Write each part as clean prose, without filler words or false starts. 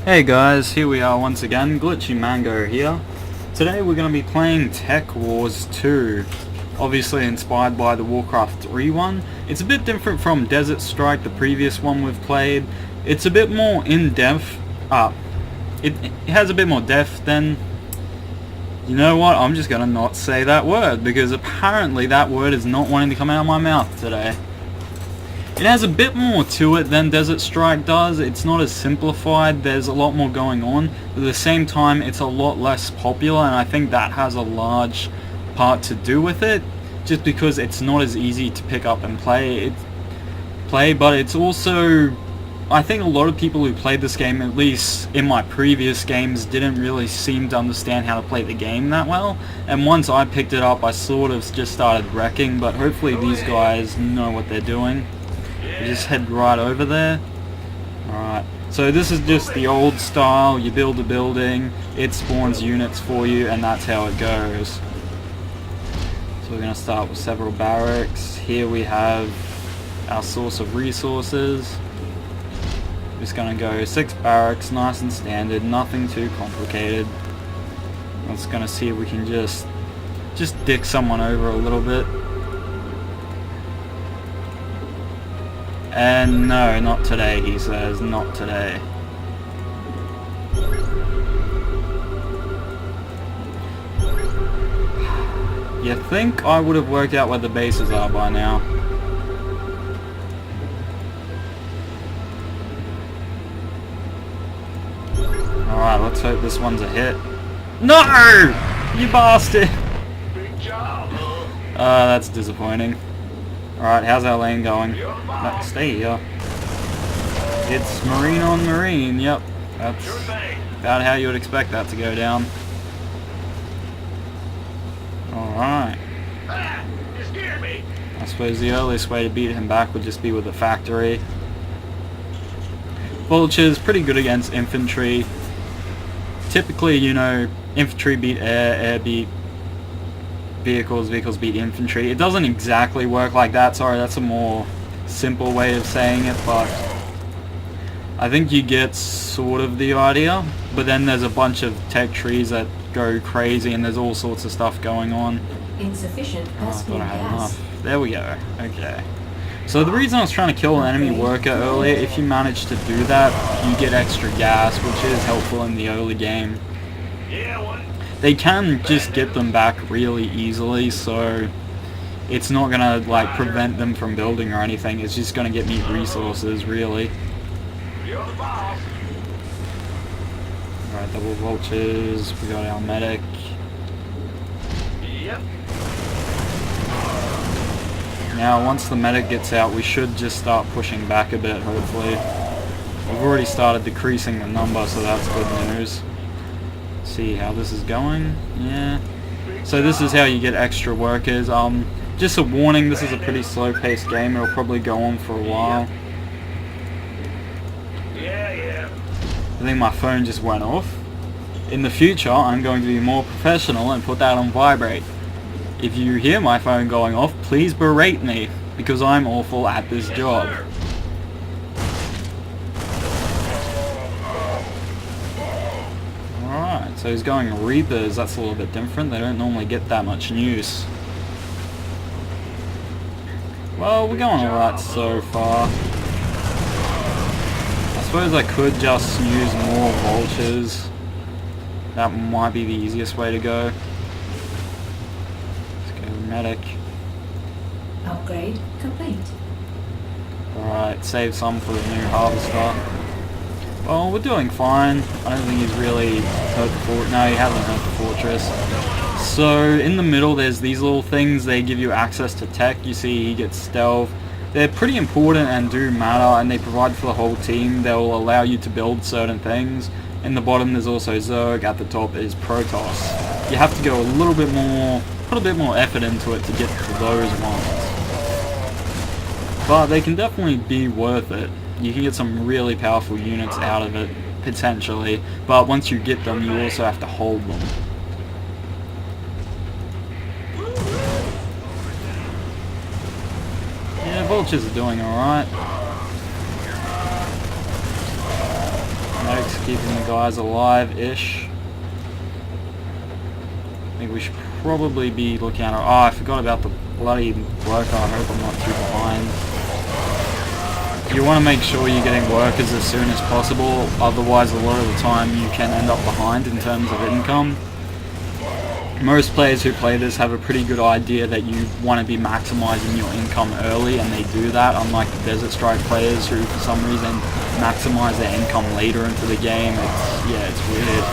Hey guys, here we are once again, Glitchy Mango here. Today we're going to be playing Tech Wars 2, obviously inspired by the Warcraft 3 one. It's a bit different from Desert Strike, the previous one we've played. It's a bit more in-depth, it has a bit more depth than... You know what, I'm just going to not say that word, because apparently that word is not wanting to come out of my mouth today. It has a bit more to it than Desert Strike does. It's not as simplified, there's a lot more going on, but at the same time it's a lot less popular, and I think that has a large part to do with it, just because it's not as easy to pick up and play, but it's also, I think a lot of people who played this game, at least in my previous games, didn't really seem to understand how to play the game that well, and once I picked it up I sort of just started wrecking, but hopefully these guys know what they're doing. You just head right over there. Alright, so this is just the old style. You build a building, it spawns units for you, and that's how it goes. So we're going to start with several barracks. Here we have our source of resources. Just going to go 6 barracks, nice and standard, nothing too complicated. I'm just going to see if we can just dick someone over a little bit. And no, not today, he says, not today. You think I would have worked out where the bases are by now. Alright, let's hope this one's a hit. No! You bastard! That's disappointing. Alright, how's our lane going? No, stay here. It's Marine on Marine, yep. That's about how you would expect that to go down. Alright. I suppose the earliest way to beat him back would just be with a factory. Vulture's pretty good against infantry. Typically, you know, infantry beat air, air beat vehicles, vehicles beat infantry. It doesn't exactly work like that, sorry, that's a more simple way of saying it, but I think you get sort of the idea. But then there's a bunch of tech trees that go crazy and there's all sorts of stuff going on. Insufficient I thought I had enough. There we go, okay. So the reason I was trying to kill an enemy worker earlier, if you manage to do that, you get extra gas, which is helpful in the early game. They can just get them back really easily, so it's not gonna like prevent them from building or anything. It's just gonna get me resources, really. Alright, double vultures. We got our medic. Yep. Now, once the medic gets out, we should just start pushing back a bit. Hopefully, we've already started decreasing the number, so that's good news. See how this is going. Yeah, so this is how you get extra workers. Just a warning, this is a pretty slow paced game. It'll probably go on for a while. I think my phone just went off. In the future I'm going to be more professional and put that on vibrate. If you hear my phone going off, please berate me, because I'm awful at this job. So he's going Reapers, that's a little bit different, they don't normally get that much news. Well, we're going alright so far. I suppose I could just use more vultures. That might be the easiest way to go. Let's go medic. Upgrade complete. Alright, save some for the new harvester. Well, we're doing fine. I don't think he's really hurt the fortress. No, he hasn't hurt the fortress. So, in the middle there's these little things. They give you access to tech. You see he gets stealth. They're pretty important and do matter, and they provide for the whole team. They'll allow you to build certain things. In the bottom there's also Zerg. At the top is Protoss. You have to go a little bit more, put a bit more effort into it to get to those ones. But they can definitely be worth it. You can get some really powerful units out of it, potentially, but once you get them, you also have to hold them. Yeah, vultures are doing alright. Medic's keeping the guys alive-ish. I think we should probably be looking at... Oh, I forgot about the bloody worker. I hope I'm not too behind. You want to make sure you're getting workers as soon as possible, otherwise a lot of the time you can end up behind in terms of income. Most players who play this have a pretty good idea that you want to be maximizing your income early, and they do that, unlike the Desert Strike players who for some reason maximize their income later into the game. It's weird.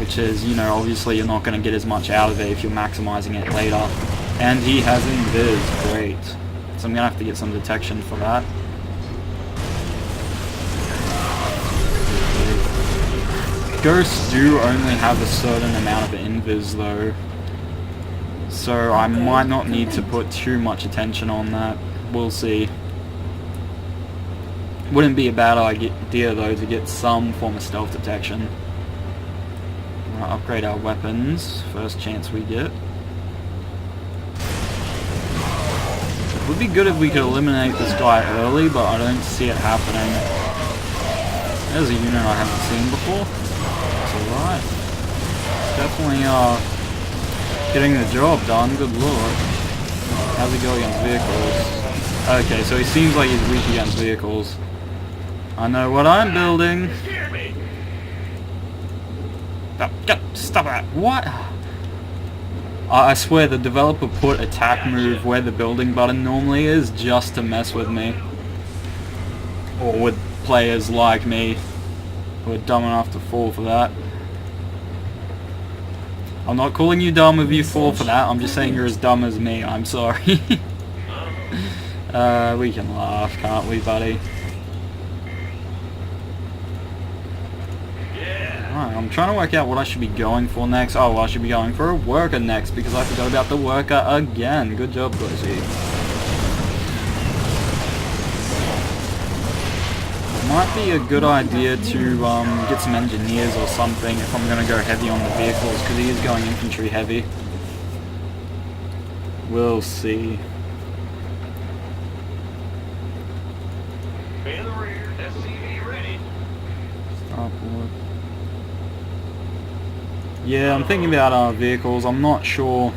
Which is, you know, obviously you're not going to get as much out of it if you're maximizing it later. And he has invis, great. So I'm going to have to get some detection for that. Ghosts do only have a certain amount of invis though, so I might not need to put too much attention on that. We'll see. Wouldn't be a bad idea though to get some form of stealth detection. We'll upgrade our weapons first chance we get. It would be good if we could eliminate this guy early, but I don't see it happening. There's a unit I haven't seen before. Alright. Definitely getting the job done, good lord. How's he go against vehicles? Okay, so he seems like he's weak against vehicles. I know what I'm building. Stop that. What? I swear the developer put attack move where the building button normally is just to mess with me. Or with players like me who are dumb enough to fall for that. I'm not calling you dumb if you fall for that, I'm just saying you're as dumb as me, I'm sorry. We can laugh, can't we, buddy? Alright, I'm trying to work out what I should be going for next. Oh, well, I should be going for a worker next because I forgot about the worker again. Good job, Glitchy. Might be a good idea to get some engineers or something if I'm going to go heavy on the vehicles, because he is going infantry heavy. We'll see. In the rear, SCV ready. Starboard. Yeah, I'm thinking about our vehicles. I'm not sure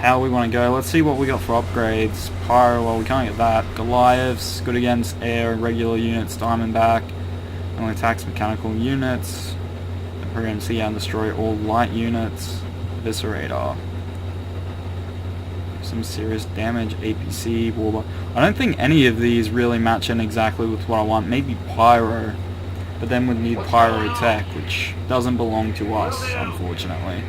how we want to go. Let's see what we got for upgrades. Pyro, well, we can't get that. Goliaths, good against air and regular units. Diamondback only attacks mechanical units. Program see and destroy all light units. Eviscerator, some serious damage. APC, Warbler. I don't think any of these really match in exactly with what I want. Maybe Pyro, but then we'd need Pyro Tech, which doesn't belong to us, unfortunately.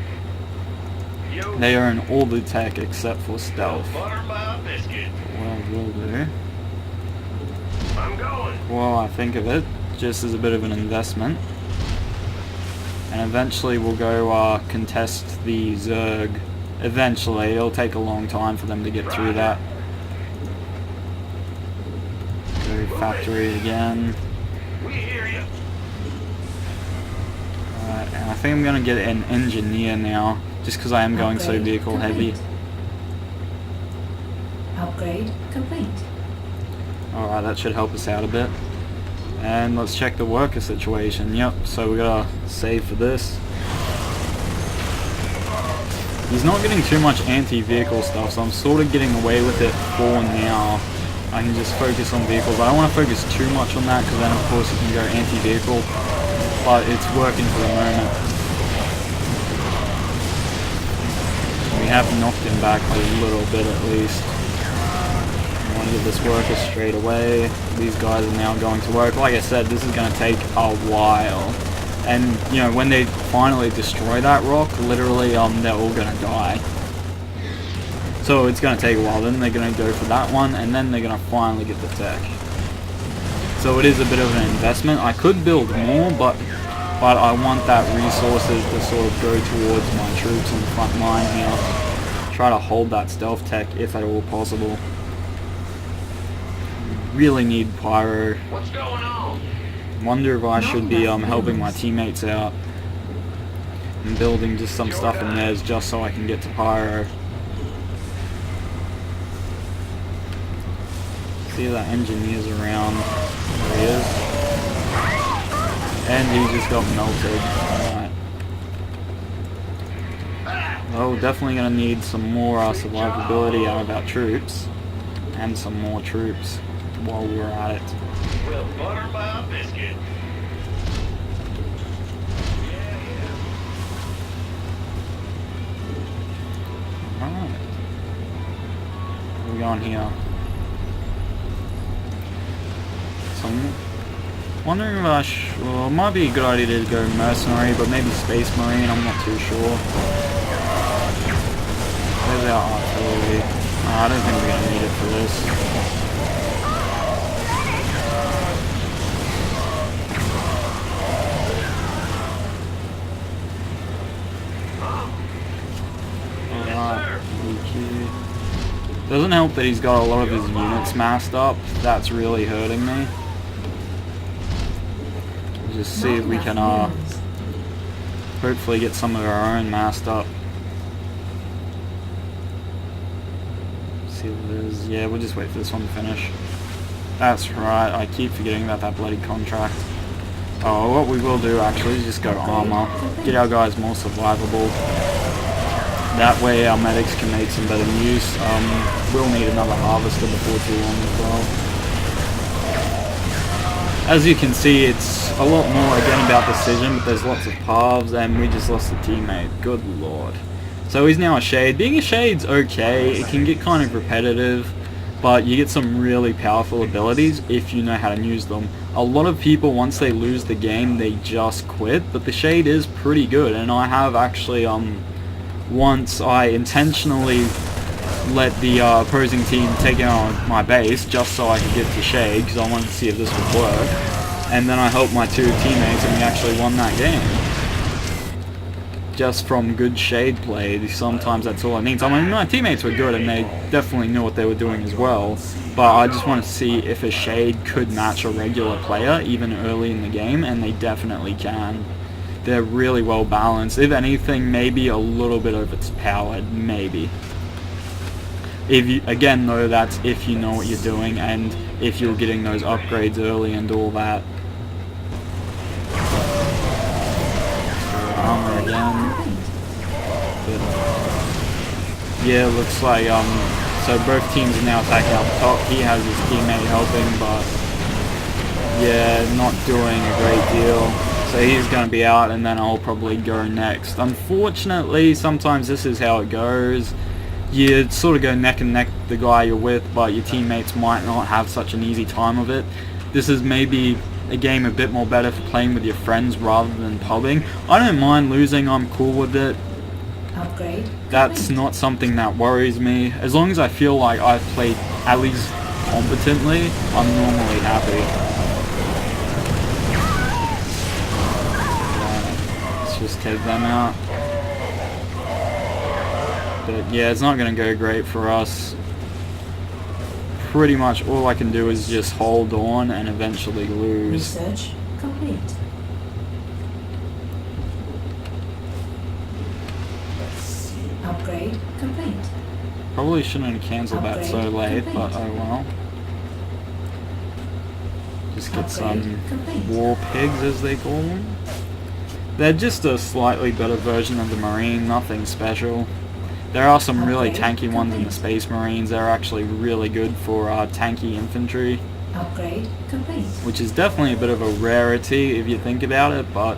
They earn all the tech except for stealth. Well, will do. Well, I think of it just as a bit of an investment. And eventually we'll go contest the Zerg. Eventually, it'll take a long time for them to get through that. Go factory again. Alright, and I think I'm going to get an engineer now. Just because I am going so vehicle heavy. Upgrade complete. Alright, that should help us out a bit. And let's check the worker situation. Yep, so we gotta save for this. He's not getting too much anti-vehicle stuff, so I'm sort of getting away with it for now. I can just focus on vehicles. I don't want to focus too much on that, because then of course you can go anti-vehicle. But it's working for the moment. We have knocked him back a little bit at least. I want to get this worker straight away. These guys are now going to work. Like I said, this is going to take a while. And, you know, when they finally destroy that rock, literally, they're all going to die. So it's going to take a while. Then they're going to go for that one, and then they're going to finally get the tech. So it is a bit of an investment. I could build more, but I want that resources to sort of go towards my troops on the front line here. Try to hold that stealth tech if at all possible. Really need Pyro. What's going on? Wonder if I should be helping my teammates out and building just some stuff in theirs just so I can get to Pyro. See that engineer's around. There he is. And he just got melted. Alright. Well, we're definitely going to need some more survivability out of our troops. And some more troops while we're at it. Well, butter by a biscuit. Alright. Where are we going here? So I'm wondering if well, it might be a good idea to go mercenary, but maybe space marine, I'm not too sure. There's our artillery. I don't think we're going to need it for this. Alright, Glitchy. Doesn't help that he's got a lot of his units massed up. That's really hurting me. Just see if we can hopefully get some of our own massed up. See what it is. Yeah, we'll just wait for this one to finish. That's right, I keep forgetting about that bloody contract. Oh, what we will do actually is just go armor. Get our guys more survivable. That way our medics can make some better use. We'll need another harvester before too long as well. As you can see, it's a lot more again about precision, but there's lots of paths, and we just lost a teammate. Good lord. So he's now a shade. Being a shade's okay. It can get kind of repetitive, but you get some really powerful abilities if you know how to use them. A lot of people, once they lose the game, they just quit, but the shade is pretty good, and I have actually once I intentionally let the opposing team take out my base just so I could get to shade because I wanted to see if this would work, and then I helped my two teammates and we actually won that game just from good shade play. Sometimes that's all it needs. I mean, my teammates were good and they definitely knew what they were doing as well, but I just want to see if a shade could match a regular player even early in the game, and they definitely can. They're really well balanced. If anything, maybe a little bit overpowered, maybe. If you, again though, that's if you know what you're doing and if you're getting those upgrades early and all that. Armor again. But yeah, looks like so both teams are now attacking out the top. He has his teammate helping, but yeah, not doing a great deal. So he's going to be out, and then I'll probably go next. Unfortunately, sometimes this is how it goes. You sort of go neck and neck with the guy you're with, but your teammates might not have such an easy time of it. This is maybe a game a bit more better for playing with your friends rather than pubbing. I don't mind losing, I'm cool with it. Upgrade. That's not something that worries me. As long as I feel like I've played at least competently, I'm normally happy. Let's just take them out. But yeah, it's not going to go great for us. Pretty much all I can do is just hold on and eventually lose. Research complete. Upgrade complete. Probably shouldn't have cancelled that so late, but oh well. Just get some war pigs, as they call them. They're just a slightly better version of the Marine, nothing special. There are some really tanky ones in the Space Marines. They're actually really good for tanky infantry. Upgrade complete. Which is definitely a bit of a rarity if you think about it, but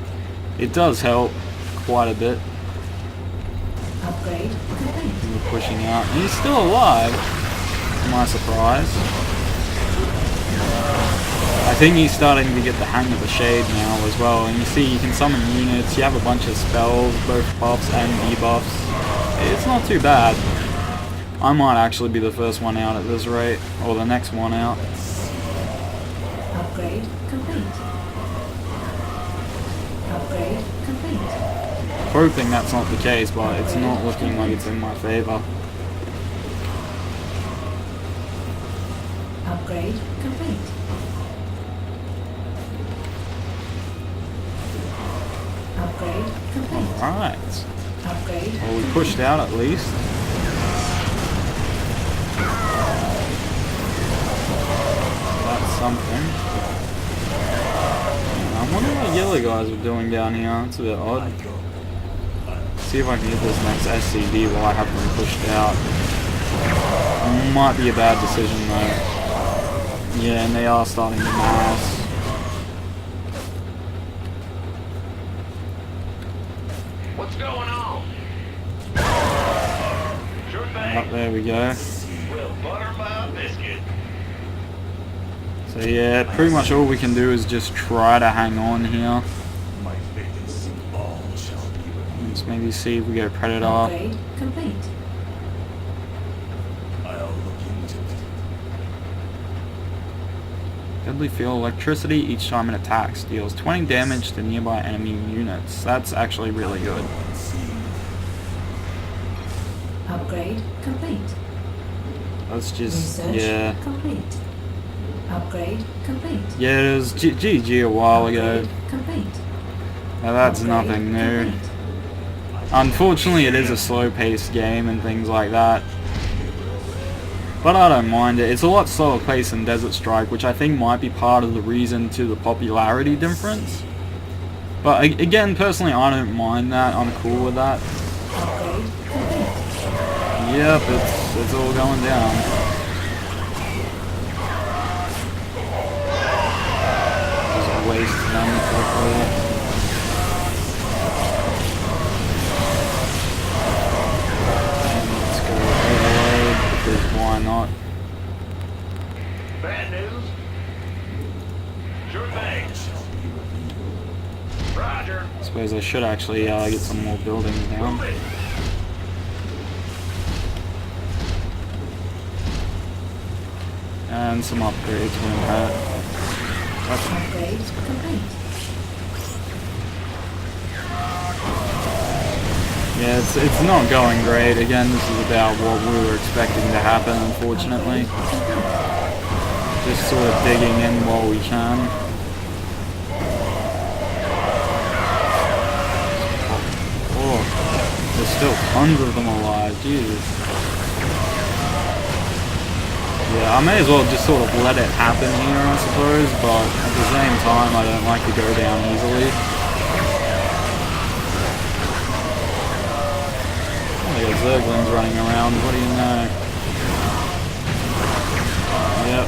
it does help quite a bit. Upgrade complete. We're pushing out. And he's still alive, to my surprise. I think he's starting to get the hang of the shade now as well. And you see, you can summon units, you have a bunch of spells, both buffs and debuffs. It's not too bad. I might actually be the first one out at this rate, or the next one out. Upgrade complete. Upgrade complete. Hoping that's not the case, but it's not looking like it's in my favor. Upgrade complete. Upgrade complete. Alright. Upgrade. Well, we pushed out at least. That's something. I wonder what yellow guys are doing down here. It's a bit odd. See if I can get this next SCD while I have them pushed out. Might be a bad decision though. Yeah, and they are starting to mass. What's going on? Sure thing. Up there we go. We'll butter my biscuit. So yeah, pretty much all we can do is just try to hang on here. Let's maybe see if we get a Predator. Upgrade complete. Deadly field electricity each time it attacks. Deals 20 damage to nearby enemy units. That's actually really good. Upgrade complete. Let's just, Research yeah. complete. Upgrade complete. Yeah, it was GG a while ago. Upgrade complete. Now that's Upgrade nothing new. complete. Unfortunately, it is a slow-paced game and things like that. But I don't mind it. It's a lot slower paced than Desert Strike, which I think might be part of the reason to the popularity difference. But again, personally, I don't mind that. I'm cool with that. Upgrade complete. Yep, it's all going down. Just waste them quickly. Because why not? Bad news? Sure thing. Roger. I suppose I should actually get some more buildings down. Move it. And some upgrades from that. Upgrade complete. Yeah, it's not going great. Again, this is about what we were expecting to happen, unfortunately. Just sort of digging in while we can. Oh, there's still tons of them alive, Jesus. Yeah, I may as well just sort of let it happen here, I suppose, but at the same time, I don't like to go down easily. They got Zerglings running around, what do you know? Yep.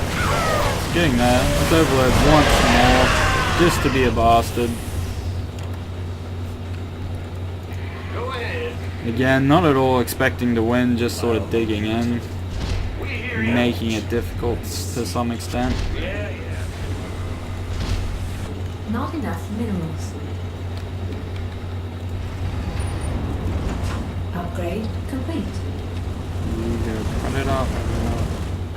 It's getting there. Let's overload once more, just to be a bastard. Go ahead. Again, not at all expecting to win, just sort of digging in, We hear you. making it difficult to some extent. Yeah. Not enough minerals. Upgrade complete. Run it up.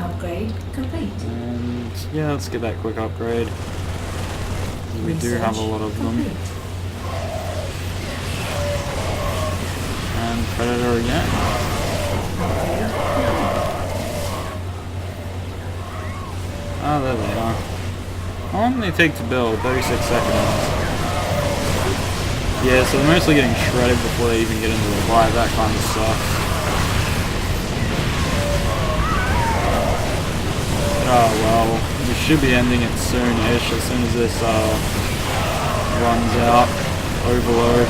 Upgrade complete. And yeah, let's get that quick upgrade. We do have a lot of them. Complete. And Predator again. Upgrade complete. Ah, there they are. How long do they take to build? 36 seconds. Yeah, so they're mostly getting shredded before they even get into the fight. That kind of sucks. Oh well, we should be ending it soon-ish, as soon as this runs out. Overload.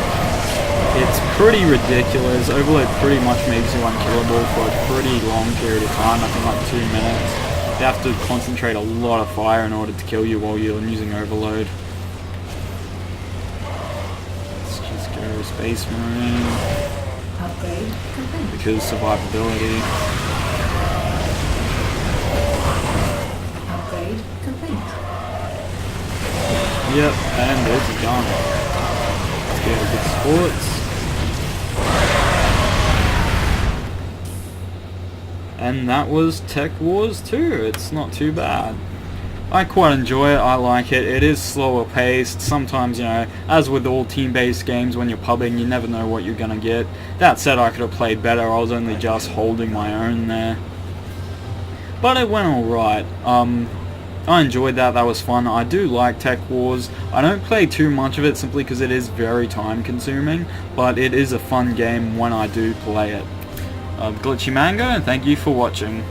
It's pretty ridiculous. Overload pretty much makes you unkillable for a pretty long period of time, I think like 2 minutes. You have to concentrate a lot of fire in order to kill you while you're using Overload. Space Marine. Upgrade complete. Because survivability. Upgrade complete. Yep, and it's done. Let's get a good sports. And that was Tech Wars 2. It's not too bad. I quite enjoy it, I like it. It is slower paced. Sometimes, you know, as with all team-based games, when you're pubbing, you never know what you're gonna get. That said, I could have played better. I was only just holding my own there. But it went alright. I enjoyed that. That was fun. I do like Tech Wars. I don't play too much of it simply because it is very time-consuming, but it is a fun game when I do play it. Glitchy Mango, and thank you for watching.